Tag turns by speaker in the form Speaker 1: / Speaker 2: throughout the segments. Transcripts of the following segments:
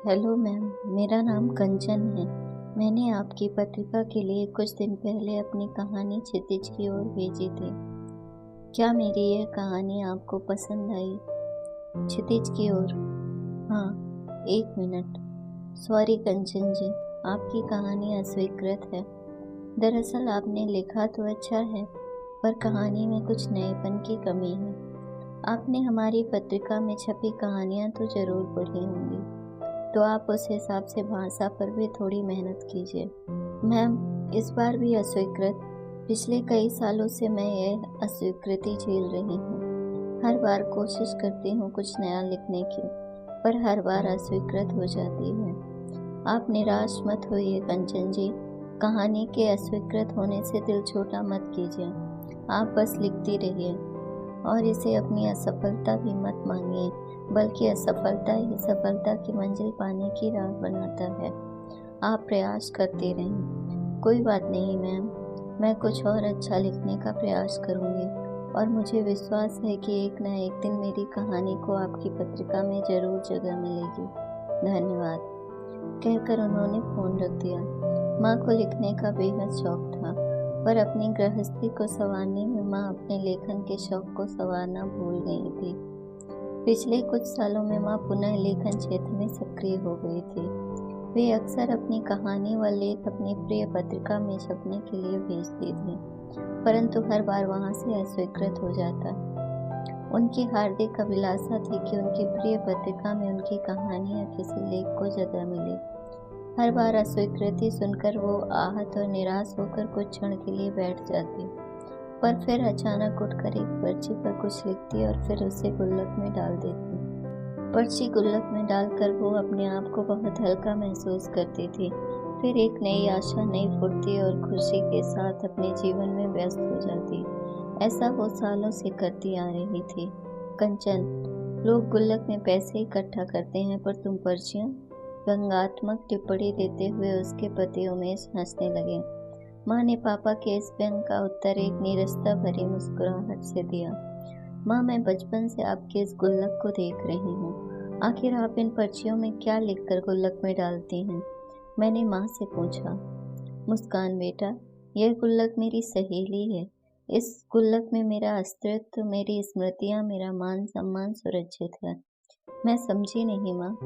Speaker 1: Hello ma'am, मेरा नाम कंचन है। मैंने आपकी पत्रिका के लिए कुछ दिन पहले अपनी कहानी क्षितिज की ओर भेजी थी। क्या मेरी यह कहानी आपको पसंद आई? क्षितिज की ओर। हाँ, 1 मिनट। सॉरी कंचन जी, आपकी कहानी अस्वीकृत है। दरअसल आपने लिखा तो अच्छा है, पर कहानी में कुछ नएपन की कमी है। आपने हमारी पत्रिका में छपी कहानियाँ तो जरूर पढ़ी होंगी, तो आप उस हिसाब से भाषा पर भी थोड़ी मेहनत कीजिए। मैम, इस बार भी अस्वीकृत। पिछले कई सालों से मैं यह अस्वीकृति झेल रही हूँ। हर बार कोशिश करती हूँ कुछ नया लिखने की, पर हर बार अस्वीकृत हो जाती है। आप निराश मत होइए कंचन जी। कहानी के अस्वीकृत होने से दिल छोटा मत कीजिए। आप बस लिखती रहिए और इसे अपनी असफलता भी मत मानिए, बल्कि असफलता ही सफलता की मंजिल पाने की राह बनाता है। आप प्रयास करते रहें। कोई बात नहीं मैम, मैं कुछ और अच्छा लिखने का प्रयास करूंगी और मुझे विश्वास है कि एक न एक दिन मेरी कहानी को आपकी पत्रिका में जरूर जगह मिलेगी। धन्यवाद। कहकर उन्होंने फोन रख दिया। माँ को लिखने का बेहद शौक था, पर अपनी गृहस्थी को संवारने में माँ अपने लेखन के शौक को संवारना भूल गई थी। पिछले कुछ सालों में माँ पुनः लेखन क्षेत्र में सक्रिय हो गई थी। वे अक्सर अपनी कहानी व लेख अपनी प्रिय पत्रिका में छपने के लिए भेजती थी, परंतु हर बार वहां से अस्वीकृत हो जाता। उनकी हार्दिक अभिलाषा थी कि उनकी प्रिय पत्रिका में उनकी कहानी या किसी लेख को जगह मिले। हर बार अस्वीकृति सुनकर वो आहत और निराश होकर कुछ क्षण के लिए बैठ जाती, पर फिर अचानक उठकर एक पर्ची पर कुछ लिखती और फिर उसे गुल्लक में डाल देती। पर्ची गुल्लक में डालकर वो अपने आप को बहुत हल्का महसूस करती थी। फिर एक नई आशा, नई फुर्ती और खुशी के साथ अपने जीवन में व्यस्त हो जाती। ऐसा वो सालों से करती आ रही थी। कंचन, लोग गुल्लक में पैसे इकट्ठा करते हैं, पर तुम पर्चियां? व्यंग्यात्मक टिप्पणी देते हुए उसके पति उमेश हंसने लगे। माँ ने पापा के इस व्यंग का उत्तर एक नीरसता भरी मुस्कुराहट से दिया। माँ, मैं बचपन से आपके इस गुल्लक को देख रही हूँ। आखिर आप इन पर्चियों में क्या लिखकर गुल्लक में डालती हैं? मैंने माँ से पूछा। मुस्कान बेटा, यह गुल्लक मेरी सहेली है। इस गुल्लक में मेरा अस्तित्व, मेरी स्मृतियाँ, मेरा मान सम्मान सुरक्षित है। मैं समझी नहीं माँ।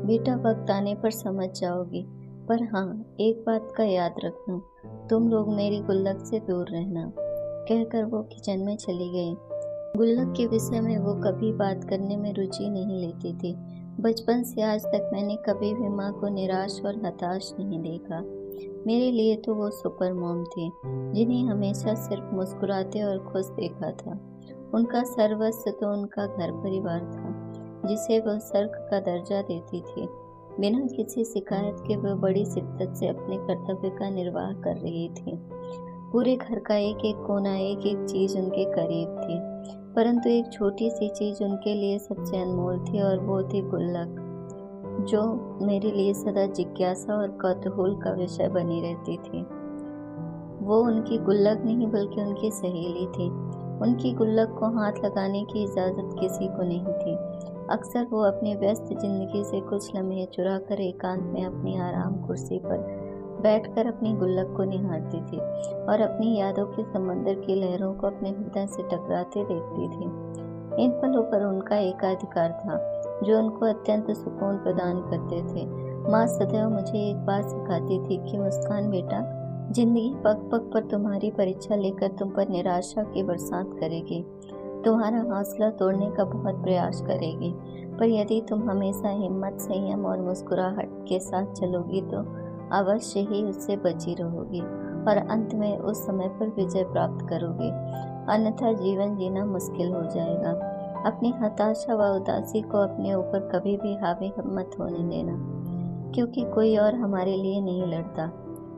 Speaker 1: बेटा, वक्त आने पर समझ जाओगी, पर हाँ, एक बात का याद रखना, तुम लोग मेरी गुल्लक से दूर रहना। कहकर वो किचन में चली गई। गुल्लक के विषय में वो कभी बात करने में रुचि नहीं लेती थी। बचपन से आज तक मैंने कभी भी माँ को निराश और हताश नहीं देखा। मेरे लिए तो वो सुपर मॉम थी, जिन्हें हमेशा सिर्फ मुस्कुराते और खुश देखा था। उनका सर्वस्व तो उनका घर परिवार था, जिसे वह स्वर्ग का दर्जा देती थी। बिना किसी शिकायत के वह बड़ी शिद्दत से अपने कर्तव्य का निर्वाह कर रही थी। पूरे घर का एक एक कोना, एक एक चीज उनके करीब थी, परंतु एक छोटी सी चीज उनके लिए सबसे अनमोल थी, और वो थी गुल्लक, जो मेरे लिए सदा जिज्ञासा और कौतूहल का विषय बनी रहती थी। वो उनकी गुल्लक नहीं, बल्कि उनकी सहेली थी। उनकी गुल्लक को हाथ लगाने की इजाजत किसी को नहीं थी। अक्सर वो अपनी व्यस्त जिंदगी से कुछ लम्हे चुरा कर एकांत में अपनी आराम कुर्सी पर बैठकर अपनी गुल्लक को निहारती थी और अपनी यादों के समंदर की लहरों को अपने हृदय से टकराते देखती थी। इन पलों पर उनका एकाधिकार था, जो उनको अत्यंत सुकून प्रदान करते थे। माँ सदैव मुझे एक बात सिखाती थी कि मुस्कान बेटा, जिंदगी पग पग पर तुम्हारी परीक्षा लेकर तुम पर निराशा की बरसात करेगी, तुम्हारा हौसला तोड़ने का बहुत प्रयास करेगी, पर यदि तुम हमेशा हिम्मत, संयम और मुस्कुराहट के साथ चलोगी तो अवश्य ही उससे बची रहोगी और अंत में उस समय पर विजय प्राप्त करोगी। अन्यथा जीवन जीना मुश्किल हो जाएगा। अपनी हताशा व उदासी को अपने ऊपर कभी भी हावी मत होने देना, क्योंकि कोई और हमारे लिए नहीं लड़ता,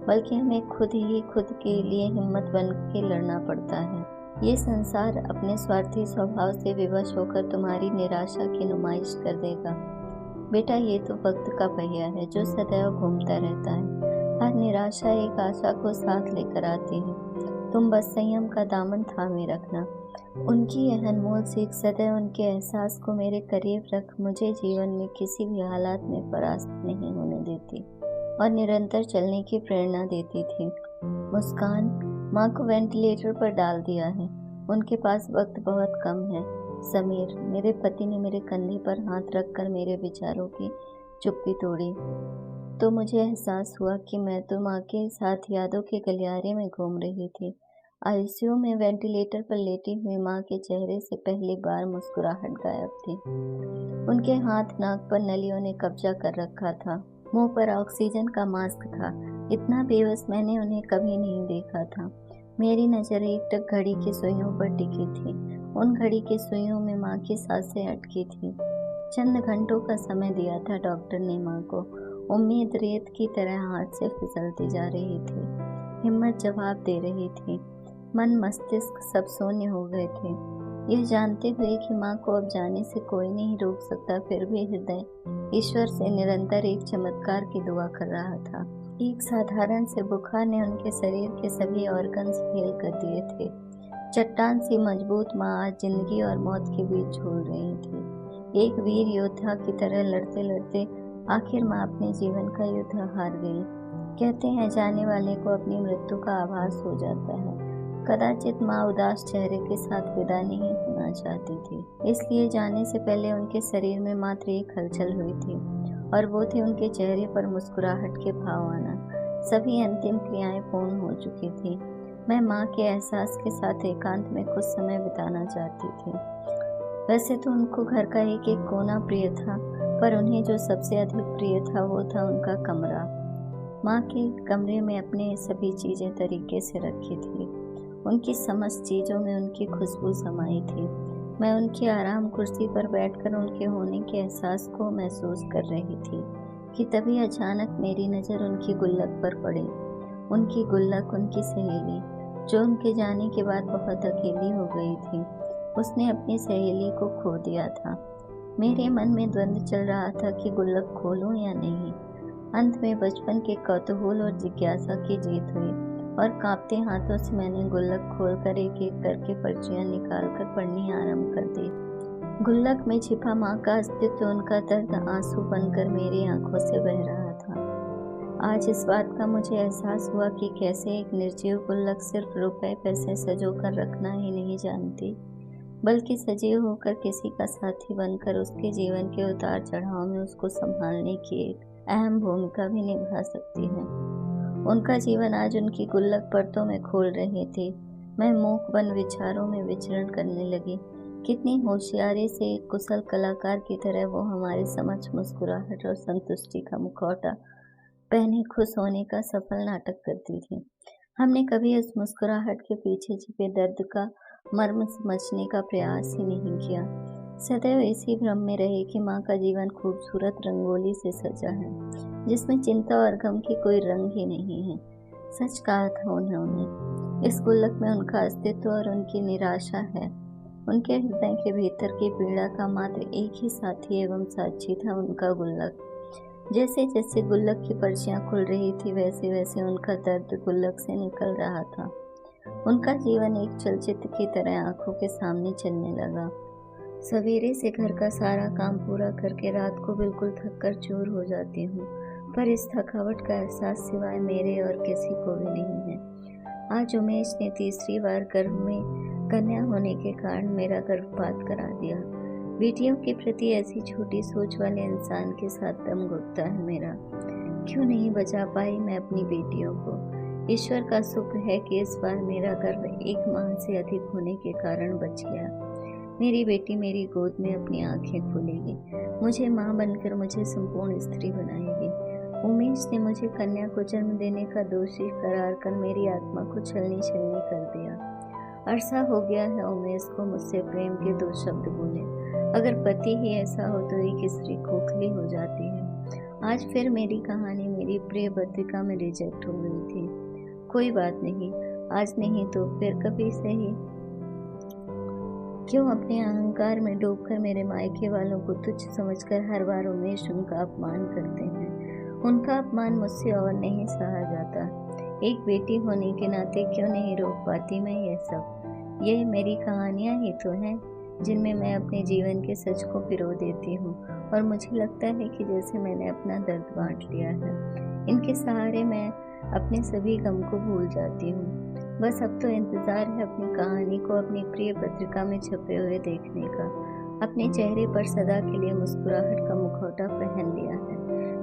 Speaker 1: बल्कि हमें खुद ही खुद के लिए हिम्मत बन के लड़ना पड़ता है। ये संसार अपने स्वार्थी स्वभाव से विवश होकर तुम्हारी निराशा की नुमाइश कर देगा। बेटा, ये तो वक्त का पहिया है, जो सदैव घूमता रहता है। हर निराशा एक आशा को साथ लेकर आती है। तुम बस संयम का दामन थामे रखना। उनकी यह अनमोल सीख सदैव उनके एहसास को मेरे करीब रख मुझे जीवन में किसी भी हालात में परास्त नहीं होने देती और निरंतर चलने की प्रेरणा देती थी। मुस्कान, माँ को वेंटिलेटर पर डाल दिया है। उनके पास वक्त बहुत कम है। समीर, मेरे पति ने मेरे कंधे पर हाथ रखकर मेरे विचारों की चुप्पी तोड़ी तो मुझे एहसास हुआ कि मैं तो माँ के साथ यादों के गलियारे में घूम रही थी। आईसीयू में वेंटिलेटर पर लेटी हुई माँ के चेहरे से पहली बार मुस्कुराहट गायब थी। उनके हाथ नाक पर नलियों ने कब्जा कर रखा था। मुंह पर ऑक्सीजन का मास्क था। इतना बेबस मैंने उन्हें कभी नहीं देखा था। मेरी नज़र एकटक घड़ी की सुइयों पर टिकी थी। उन घड़ी की सुइयों में माँ की सांसें अटकी थी। चंद घंटों का समय दिया था डॉक्टर ने माँ को। उम्मीद रेत की तरह हाथ से फिसलती जा रही थी। हिम्मत जवाब दे रही थी। मन मस्तिष्क सब शून्य हो गए थे। यह जानते हुए कि माँ को अब जाने से कोई नहीं रोक सकता, फिर भी हृदय ईश्वर से निरंतर एक चमत्कार की दुआ कर रहा था। एक साधारण से बुखार ने उनके शरीर के सभी ऑर्गन्स फेल कर दिए थे। चट्टान सी मजबूत माँ आज जिंदगी और मौत के बीच झूल रही थी। एक वीर योद्धा की तरह लड़ते लड़ते आखिर माँ अपने जीवन का युद्ध हार गई। कहते हैं जाने वाले को अपनी मृत्यु का आभास हो जाता है। कदाचित माँ उदास चेहरे के साथ विदा नहीं होना चाहती थी, इसलिए जाने से पहले उनके शरीर में मात्र एक हलचल हुई थी और वो थी उनके चेहरे पर मुस्कुराहट के भाव आना। सभी अंतिम क्रियाएं पूर्ण हो चुकी थी। मैं माँ के एहसास के साथ एकांत में कुछ समय बिताना चाहती थी। वैसे तो उनको घर का एक एक कोना प्रिय था, पर उन्हें जो सबसे अधिक प्रिय था वो था उनका कमरा। माँ के कमरे में अपने सभी चीज़ें तरीके से रखी थी। उनकी समस्त चीज़ों में उनकी खुशबू समाई थी। मैं उनकी आराम कुर्सी पर बैठकर उनके होने के एहसास को महसूस कर रही थी कि तभी अचानक मेरी नज़र उनकी गुल्लक पर पड़ी। उनकी गुल्लक, उनकी सहेली, जो उनके जाने के बाद बहुत अकेली हो गई थी। उसने अपनी सहेली को खो दिया था। मेरे मन में द्वंद्व चल रहा था कि गुल्लक खोलूं या नहीं। अंत में बचपन के कौतूहल और जिज्ञासा की जीत हुई और कांपते हाथों से मैंने गुल्लक खोलकर एक एक करके पर्चियां निकालकर पढ़नी आरंभ कर दी। गुल्लक में छिपा माँ का अस्तित्व, उनका दर्द आंसू बनकर मेरी आंखों से बह रहा था। आज इस बात का मुझे एहसास हुआ कि कैसे एक निर्जीव गुल्लक सिर्फ रुपए पैसे सजोकर रखना ही नहीं जानती, बल्कि सजीव होकर किसी का साथी बनकर उसके जीवन के उतार चढ़ाव में उसको संभालने की एक अहम भूमिका भी निभा सकती है। उनका जीवन आज उनकी गुल्लक परतों में खोल रही थी। मैं मूक बन विचारों में विचरण करने लगी। कितनी होशियारी से एक कुशल कलाकार की तरह वो हमारे समक्ष मुस्कुराहट और संतुष्टि का मुखौटा पहने खुश होने का सफल नाटक करती थी। हमने कभी उस मुस्कुराहट के पीछे छिपे दर्द का मर्म समझने का प्रयास ही नहीं किया। सदैव इसी भ्रम में रहे कि माँ का जीवन खूबसूरत रंगोली से सजा है, जिसमें चिंता और गम की कोई रंग ही नहीं है। सच कहा था उन्होंने। इस गुल्लक में उनका अस्तित्व और उनकी निराशा है। उनके हृदय के भीतर की पीड़ा का मात्र एक ही साथी एवं साक्षी था, उनका गुल्लक। जैसे जैसे गुल्लक की पर्चियां खुल रही थी, वैसे वैसे उनका दर्द गुल्लक से निकल रहा था। उनका जीवन एक चलचित्र की तरह आंखों के सामने चलने लगा। सवेरे से घर का सारा काम पूरा करके रात को बिल्कुल थक कर चूर हो जाती हूँ, पर इस थकावट का एहसास सिवाय मेरे और किसी को भी नहीं है। आज उमेश ने तीसरी बार गर्भ में कन्या होने के कारण मेरा गर्भपात करा दिया। बेटियों के प्रति ऐसी छोटी सोच वाले इंसान के साथ दम घुटता है मेरा। क्यों नहीं बचा पाई मैं अपनी बेटियों को? ईश्वर का शुक्र है कि इस बार मेरा गर्भ 1 माह से अधिक होने के कारण बच गया। मेरी बेटी मेरी गोद में अपनी आंखें खोलेगी, मुझे माँ बनकर मुझे संपूर्ण स्त्री बनाएगी। उमेश ने मुझे कन्या को जन्म देने का दोषी करार कर मेरी आत्मा को छलनी छलनी कर दिया। अरसा हो गया है उमेश को मुझसे प्रेम के 2 शब्द बोले। अगर पति ही ऐसा हो तो एक स्त्री खोखली हो जाती है। आज फिर मेरी कहानी मेरी प्रिय पत्रिका में रिजेक्ट हो गई थी। कोई बात नहीं, आज नहीं तो फिर कभी सही। क्यों अपने अहंकार में डूबकर मेरे मायके वालों को तुच्छ समझकर हर बार उमेश उनका अपमान करते हैं? उनका अपमान मुझसे और नहीं सहा जाता। एक बेटी होने के नाते क्यों नहीं रोक पाती मैं ये सब। ये मेरी कहानियाँ ही तो हैं जिनमें मैं अपने जीवन के सच को पिरो देती हूँ और मुझे लगता है कि जैसे मैंने अपना दर्द बांट लिया है। इनके सहारे मैं अपने सभी गम को भूल जाती हूँ। बस अब तो इंतज़ार है अपनी कहानी को अपनी प्रिय पत्रिका में छपे हुए देखने का। अपने चेहरे पर सदा के लिए मुस्कुराहट का मुखौटा पहन लिया है,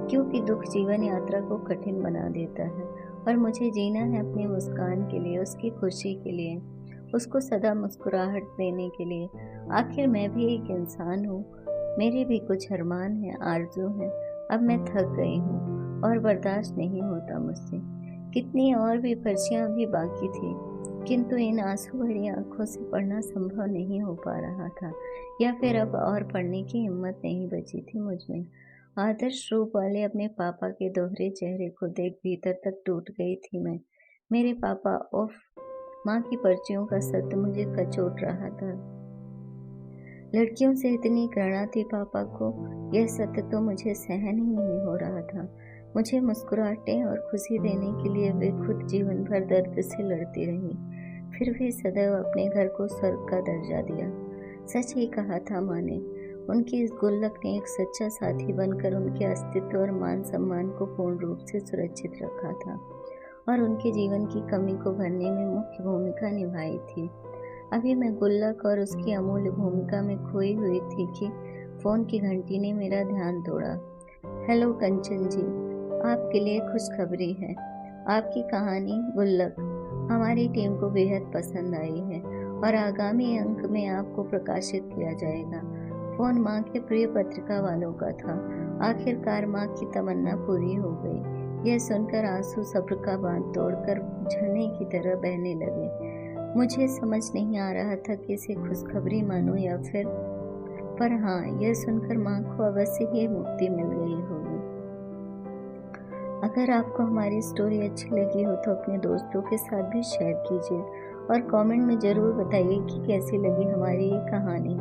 Speaker 1: क्योंकि दुख जीवन यात्रा को कठिन बना देता है और मुझे जीना है अपनी मुस्कान के लिए, उसकी खुशी के लिए, उसको सदा मुस्कुराहट देने के लिए। आखिर मैं भी एक इंसान हूँ, मेरे भी कुछ अरमान हैं, आरज़ू हैं। अब मैं थक गई हूँ और बर्दाश्त नहीं होता मुझसे। कितनी और भी पर्चियाँ भी बाकी थी, किंतु इन आंसू भरी आंखों से पढ़ना संभव नहीं हो पा रहा था, या फिर अब और पढ़ने की हिम्मत नहीं बची थी मुझ में। आदर्श रूप वाले अपने पापा के दोहरे चेहरे को देख भीतर तक टूट गई थी मैं। मेरे पापा, उफ! माँ की पर्चियों का सत्य मुझे कचोट रहा था। लड़कियों से इतनी घृणा थी पापा को, यह सत्य तो मुझे सहन ही नहीं हो रहा था। मुझे मुस्कुराहटें और खुशी देने के लिए वे खुद जीवन भर दर्द से लड़ती रहीं, फिर भी सदैव अपने घर को स्वर्ग का दर्जा दिया। सच ही कहा था माँ ने। उनकी इस गुल्लक ने एक सच्चा साथी बनकर उनके अस्तित्व और मान सम्मान को पूर्ण रूप से सुरक्षित रखा था और उनके जीवन की कमी को भरने में मुख्य भूमिका निभाई थी। अभी मैं गुल्लक और उसकी अमूल्य भूमिका में खोई हुई थी कि फ़ोन की घंटी ने मेरा ध्यान तोड़ा। हेलो कंचन जी, आपके लिए खुशखबरी है। आपकी कहानी गुल्लक हमारी टीम को बेहद पसंद आई है और आगामी अंक में आपको प्रकाशित किया जाएगा। फ़ोन माँ के प्रिय पत्रिका वालों का था। आखिरकार माँ की तमन्ना पूरी हो गई। यह सुनकर आंसू सब्र का बांध तोड़कर झरने की तरह बहने लगे। मुझे समझ नहीं आ रहा था कि इसे खुशखबरी मानूं या फिर, पर हाँ, यह सुनकर माँ को अवश्य ही मुक्ति मिल गई होगी। अगर आपको हमारी स्टोरी अच्छी लगी हो तो अपने दोस्तों के साथ भी शेयर कीजिए और कमेंट में ज़रूर बताइए कि कैसी लगी हमारी ये कहानी।